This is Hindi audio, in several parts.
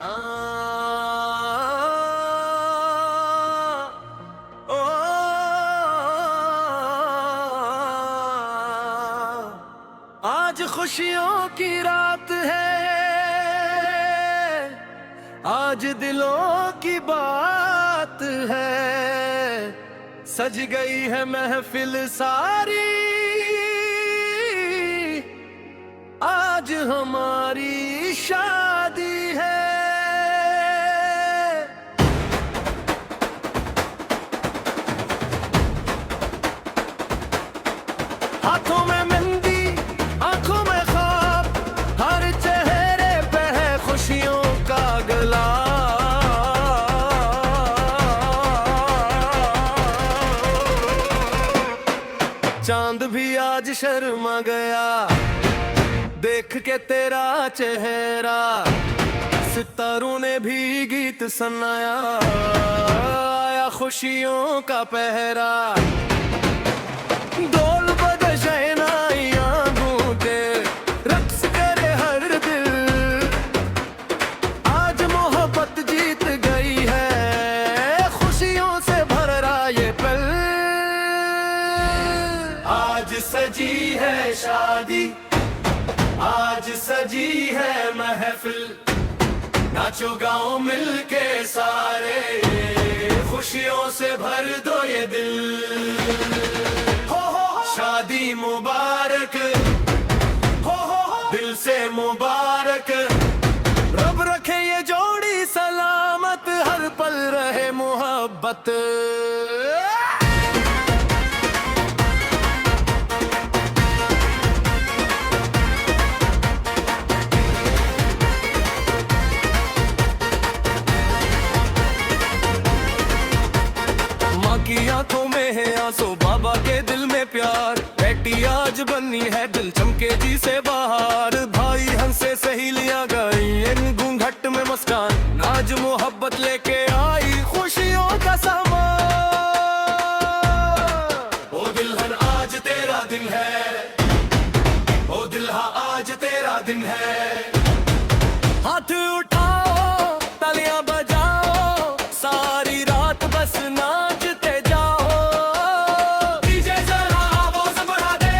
आ, ओ, आज खुशियों की रात है, आज दिलों की बात है, सज गई है महफिल सारी, आज हमारी शादी है। हाथों में मेहंदी, आंखों में ख्वाब, हर चेहरे पे है खुशियों का गला। चांद भी आज शर्मा गया देख के तेरा चेहरा, सितारों ने भी गीत सुनाया, आया खुशियों का पहरा। ढोल बजे शहनाइयां गूंजे, रक्स करे हर दिल, आज मोहब्बत जीत गई है, खुशियों से भर रहा ये पल। आज सजी है शादी, आज सजी है महफिल, नाचो गाओ मिलके सारे, खुशियों से भर दो ये दिल। शादी मुबारक, दिल से मुबारक, रब रखे ये जोड़ी सलामत, हर पल रहे मोहब्बत। की आंखों में है आंसू, बाबा के दिल में प्यार, बेटी आज बनी है दिल चमके जी से बाहर। भाई हंसे सहेलियां गई इन घूंघट में मुस्कान, आज मोहब्बत लेके आई खुशियों का सामान। ओ दुल्हन आज तेरा दिन है, ओ दुल्हा आज तेरा दिन है, हाथ उठाओ तालियां बजाओ, सारी रात बस नाचते जाओ। डीजे जरा आवाज बढ़ा दे,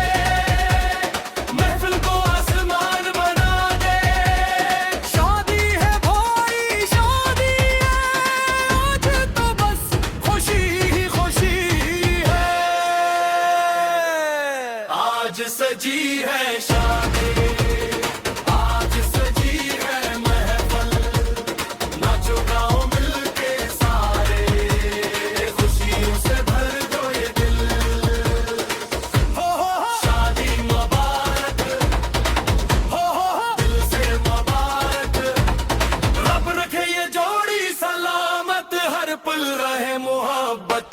महफिल को आसमान बना दे। शादी है भाई शादी है, आज तो बस खुशी ही खुशी है। आज सजी है शादी, पल रहे मोहब्बत।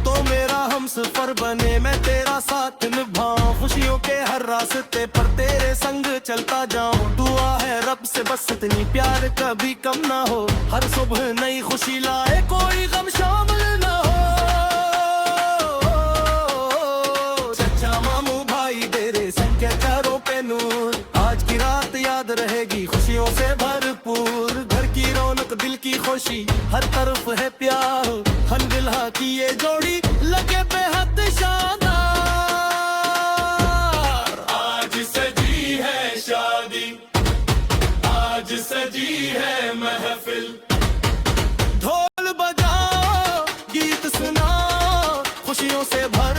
तो मेरा हमसफर बने, मैं तेरा साथ निभाऊं, खुशियों के हर रास्ते पर तेरे संग चलता जाऊं। दुआ है रब से बस इतनी प्यार कभी कम ना हो, हर सुबह नई खुशी लाए कोई गम शामिल ना हो। चचा मामू भाई तेरे संग के चारों पे नूर, आज की रात याद रहेगी खुशियों से भरपूर। घर की रौनक दिल की खुशी, हर तरफ है प्यार, हम दिल्हा की ये जोड़ी लगे बेहद शानदार। आज सजी है शादी, आज सजी है महफिल, ढोल बजाओ गीत सुनाओ, खुशियों से भर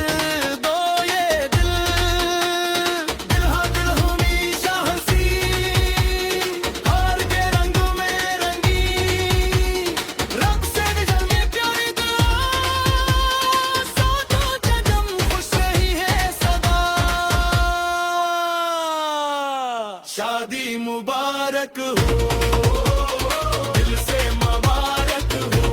दो ये दिल। दिल्हा दिल्हमी शाहसी, हार के रंग में रंगी, रब से जमे प्यारी दुआ, साथों जन्म खुश रही है सदा। शादी मुबारक हो, दिल से मुबारक हो,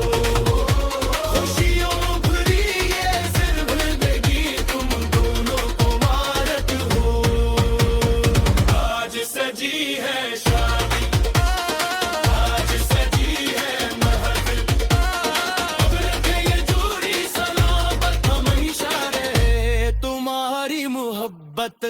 खुशियों भरी ये जिंदगी तुम दोनों को मुबारक हो। आज सजी है शादी, आज सजी है महफिल, अब रखे ये जोड़ी सलामत हमेशा रहे। मोहब्बत